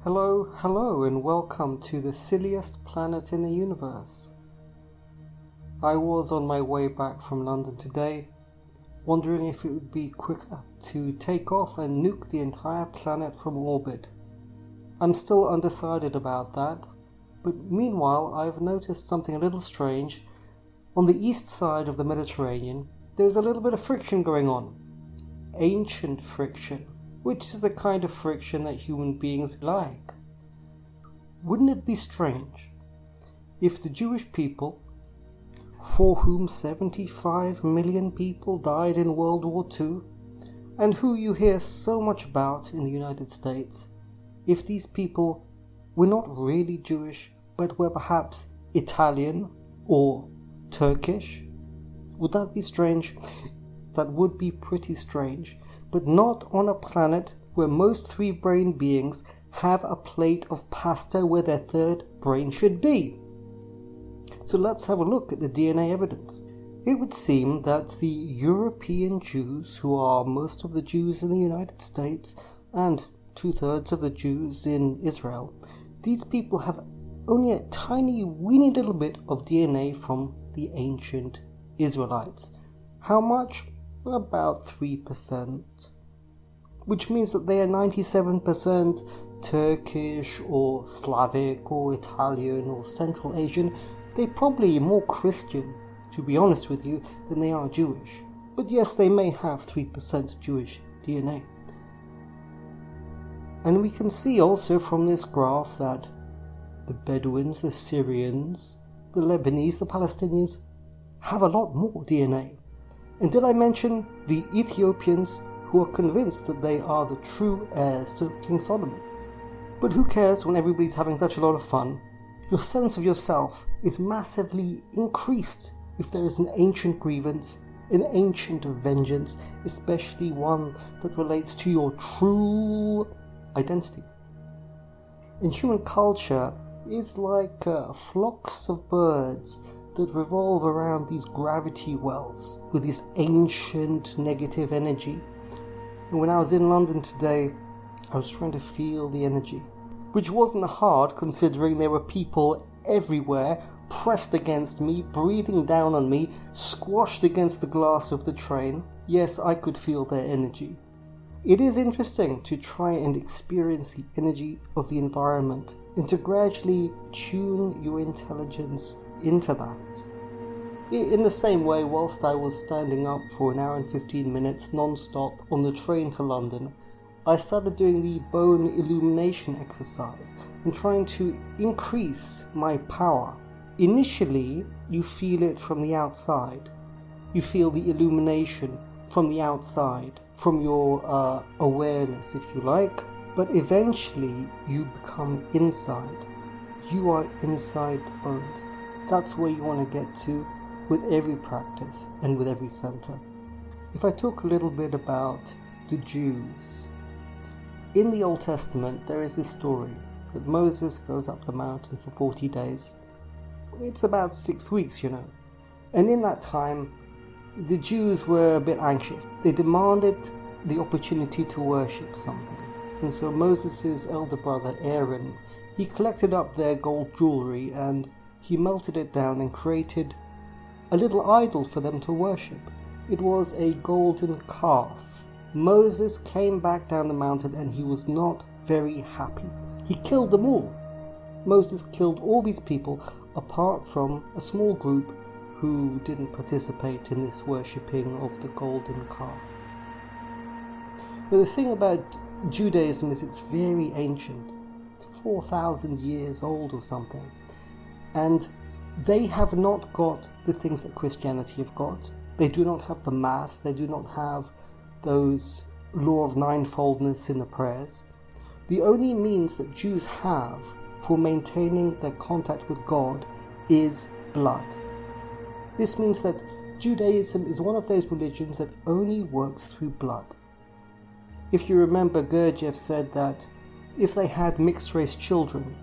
Hello, and welcome to the silliest planet in the universe. I was on my way back from London today, wondering if it would be quicker to take off and nuke the entire planet from orbit. I'm still undecided about that, but meanwhile I've noticed something a little strange. On the east side of the Mediterranean, there's a little bit of friction going on. Ancient friction, which is the kind of friction that human beings like. Wouldn't it be strange if the Jewish people, for whom 75 million people died in World War II, and who you hear so much about in the United States, if these people were not really Jewish, but were perhaps Italian or Turkish? Would that be strange? That would be pretty strange, but not on a planet where most three-brained beings have a plate of pasta where their third brain should be. So let's have a look at the DNA evidence. It would seem that the European Jews, who are most of the Jews in the United States and 2/3 of the Jews in Israel, these people have only a tiny weeny little bit of DNA from the ancient Israelites. How much? About 3%. Which means that they are 97% Turkish or Slavic or Italian or Central Asian. They're probably more Christian, to be honest with you, than they are Jewish. But yes, they may have 3% Jewish DNA. And we can see also from this graph that the Bedouins, the Syrians, the Lebanese, the Palestinians have a lot more DNA. And did I mention the Ethiopians, who are convinced that they are the true heirs to King Solomon? But who cares when everybody's having such a lot of fun? Your sense of yourself is massively increased if there is an ancient grievance, an ancient vengeance, especially one that relates to your true identity. And human culture is like flocks of birds that revolve around these gravity wells with this ancient negative energy. And when I was in London today, I was trying to feel the energy, which wasn't hard considering there were people everywhere pressed against me, breathing down on me, squashed against the glass of the train. Yes, I could feel their energy. It is interesting to try and experience the energy of the environment and to gradually tune your intelligence into that. In the same way, whilst I was standing up for an hour and 15 minutes non-stop on the train to London, I started doing the bone illumination exercise and trying to increase my power. Initially, you feel it from the outside. You feel the illumination from the outside, from your awareness, if you like, but eventually you become inside. You are inside the bones. That's where you want to get to with every practice and with every center. If I talk a little bit about the Jews, in the Old Testament there is this story that Moses goes up the mountain for 40 days. It's about 6 weeks, And in that time, the Jews were a bit anxious. They demanded the opportunity to worship something. And so Moses' elder brother Aaron, he collected up their gold jewelry and he melted it down and created a little idol for them to worship. It was a golden calf. Moses came back down the mountain and he was not very happy. He killed them all. Moses killed all these people apart from a small group who didn't participate in this worshipping of the golden calf. But the thing about Judaism is it's very ancient. It's 4,000 years old or something. And they have not got the things that Christianity have got. They do not have the Mass. They do not have those law of ninefoldness in the prayers. The only means that Jews have for maintaining their contact with God is blood. This means that Judaism is one of those religions that only works through blood. If you remember, Gurdjieff said that if they had mixed-race children,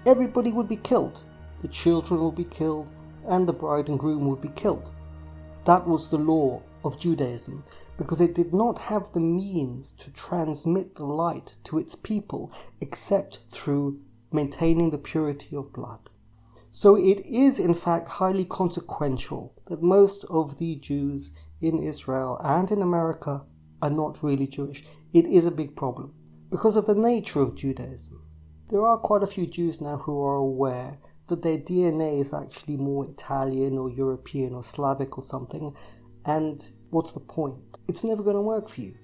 everybody would be killed. The children would be killed, and the bride and groom would be killed. That was the law of Judaism because it did not have the means to transmit the light to its people except through maintaining the purity of blood. So it is in fact highly consequential that most of the Jews in Israel and in America are not really Jewish. It is a big problem because of the nature of Judaism. There are quite a few Jews now who are aware that their DNA is actually more Italian or European or Slavic or something, and what's the point? It's never going to work for you.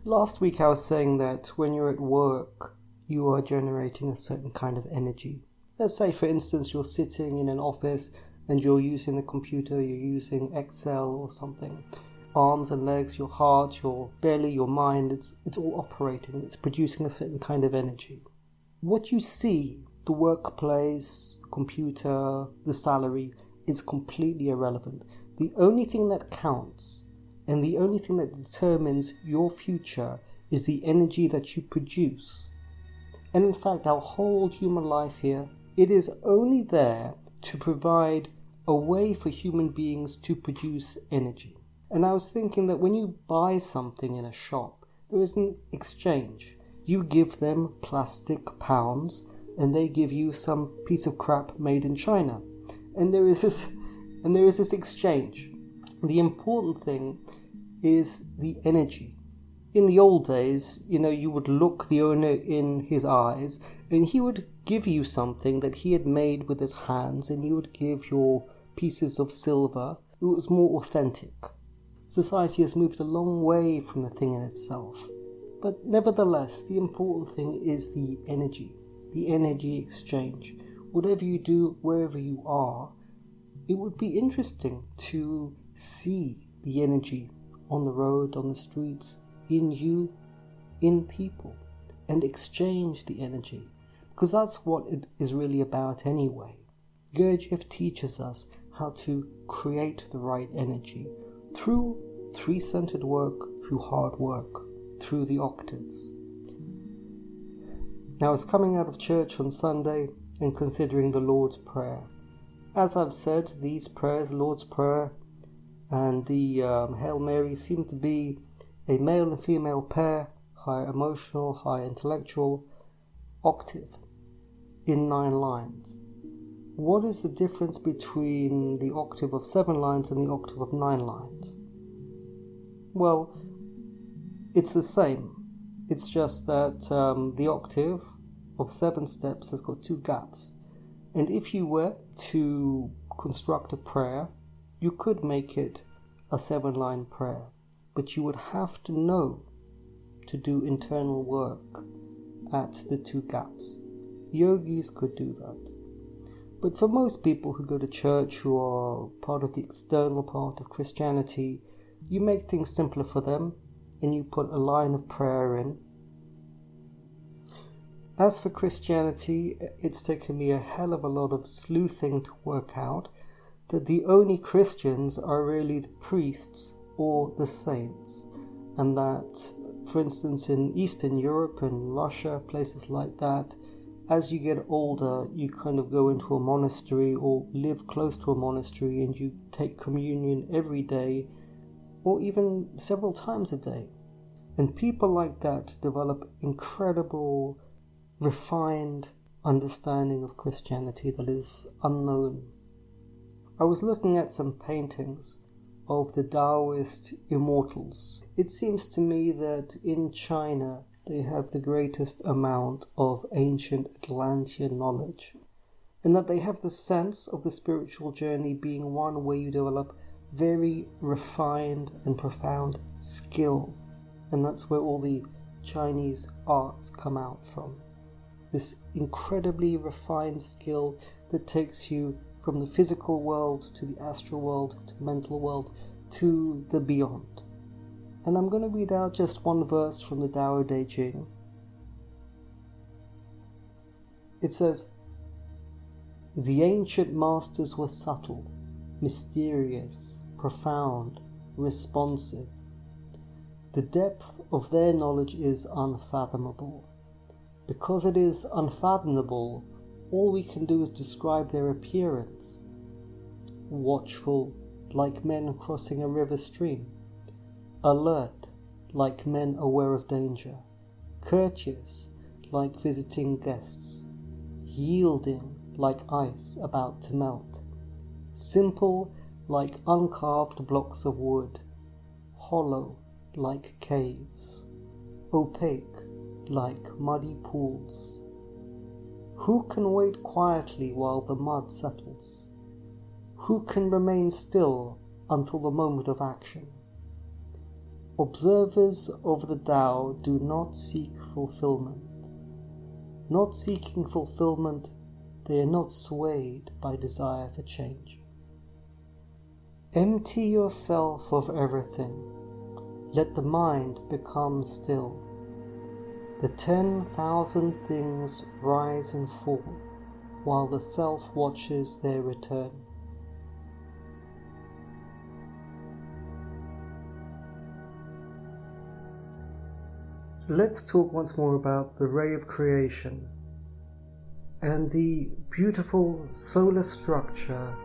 Last week I was saying that when you're at work, you are generating a certain kind of energy. Let's say, for instance, you're sitting in an office and you're using the computer, you're using Excel or something. Arms and legs, your heart, your belly, your mind, it's all operating. It's producing a certain kind of energy. What you see, the workplace, the computer, the salary, is completely irrelevant. The only thing that counts and the only thing that determines your future is the energy that you produce. And in fact, our whole human life here, it is only there to provide a way for human beings to produce energy. And I was thinking that when you buy something in a shop, there is an exchange. You give them plastic pounds and they give you some piece of crap made in China. And there is this exchange. The important thing is the energy. In the old days, you would look the owner in his eyes and he would give you something that he had made with his hands, and you would give your pieces of silver. It was more authentic. Society has moved a long way from the thing in itself. But nevertheless, the important thing is the energy exchange. Whatever you do, wherever you are, it would be interesting to see the energy on the road, on the streets, in you, in people, and exchange the energy, because that's what it is really about anyway. Gurdjieff teaches us how to create the right energy through three-centered work, through hard work, through the octaves. Now, I was coming out of church on Sunday and considering the Lord's Prayer. As I've said, these prayers, Lord's Prayer and the Hail Mary, seem to be a male and female pair, high emotional, high intellectual, octave in 9 lines. What is the difference between the octave of 7 lines and the octave of 9 lines? Well, it's the same. It's just that the octave of 7 steps has got 2 gaps. And if you were to construct a prayer, you could make it a 7-line prayer. But you would have to know to do internal work at the 2 gaps. Yogis could do that. But for most people who go to church, who are part of the external part of Christianity, you make things simpler for them and you put a line of prayer in. As for Christianity, it's taken me a hell of a lot of sleuthing to work out that the only Christians are really the priests or the saints, and that, for instance, in Eastern Europe and Russia, places like that, as you get older, you kind of go into a monastery or live close to a monastery and you take communion every day or even several times a day. And people like that develop incredible, refined understanding of Christianity that is unknown. I was looking at some paintings of the Taoist Immortals. It seems to me that in China they have the greatest amount of ancient Atlantean knowledge, and that they have the sense of the spiritual journey being one where you develop very refined and profound skill, and that's where all the Chinese arts come out from. This incredibly refined skill that takes you from the physical world to the astral world to the mental world to the beyond. And I'm going to read out just one verse from the Tao Te Ching. It says, "The ancient masters were subtle, mysterious, profound, responsive. The depth of their knowledge is unfathomable. Because it is unfathomable, all we can do is describe their appearance. Watchful, like men crossing a river stream, alert, like men aware of danger, courteous, like visiting guests, yielding, like ice about to melt, simple, like uncarved blocks of wood, hollow, like caves, opaque, like muddy pools. Who can wait quietly while the mud settles? Who can remain still until the moment of action? Observers of the Tao do not seek fulfillment. Not seeking fulfillment, they are not swayed by desire for change. Empty yourself of everything. Let the mind become still. The 10,000 things rise and fall, while the self watches their return. Let's talk once more about the ray of creation and the beautiful solar structure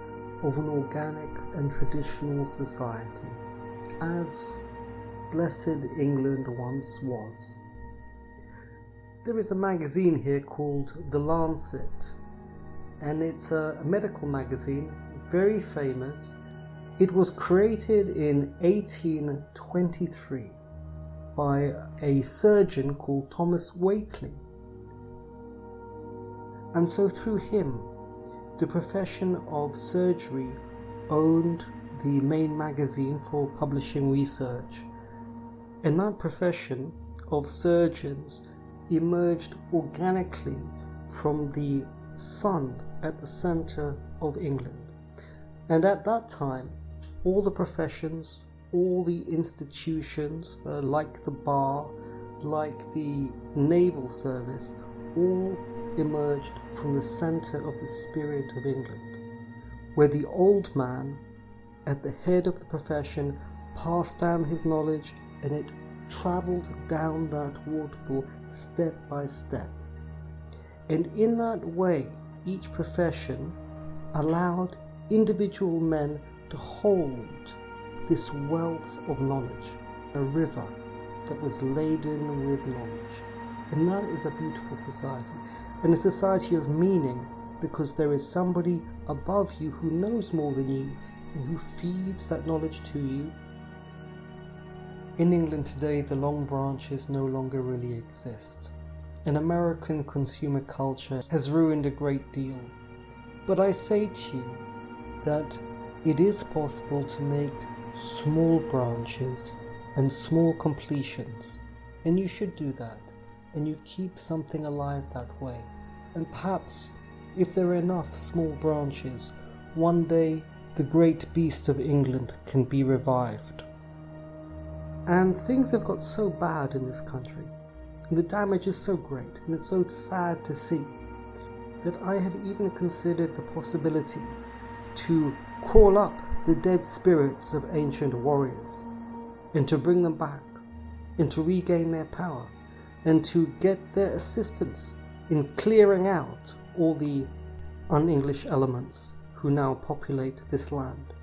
of an organic and traditional society, as blessed England once was. There is a magazine here called The Lancet, and it's a medical magazine, very famous. It was created in 1823 by a surgeon called Thomas Wakeley. And so through him, the profession of surgery owned the main magazine for publishing research. And that profession of surgeons emerged organically from the sun at the centre of England. And at that time, all the professions, all the institutions, like the bar, like the naval service, all emerged from the centre of the spirit of England, where the old man at the head of the profession passed down his knowledge, and it travelled down that waterfall step by step. And in that way, each profession allowed individual men to hold this wealth of knowledge, a river that was laden with knowledge. And that is a beautiful society, and a society of meaning, because there is somebody above you who knows more than you and who feeds that knowledge to you. In England today, the long branches no longer really exist, and American consumer culture has ruined a great deal. But I say to you that it is possible to make small branches and small completions, and you should do that, and you keep something alive that way. And perhaps, if there are enough small branches, one day the great beast of England can be revived. And things have got so bad in this country, and the damage is so great, and it's so sad to see, that I have even considered the possibility to call up the dead spirits of ancient warriors, and to bring them back, and to regain their power, and to get their assistance in clearing out all the un-English elements who now populate this land.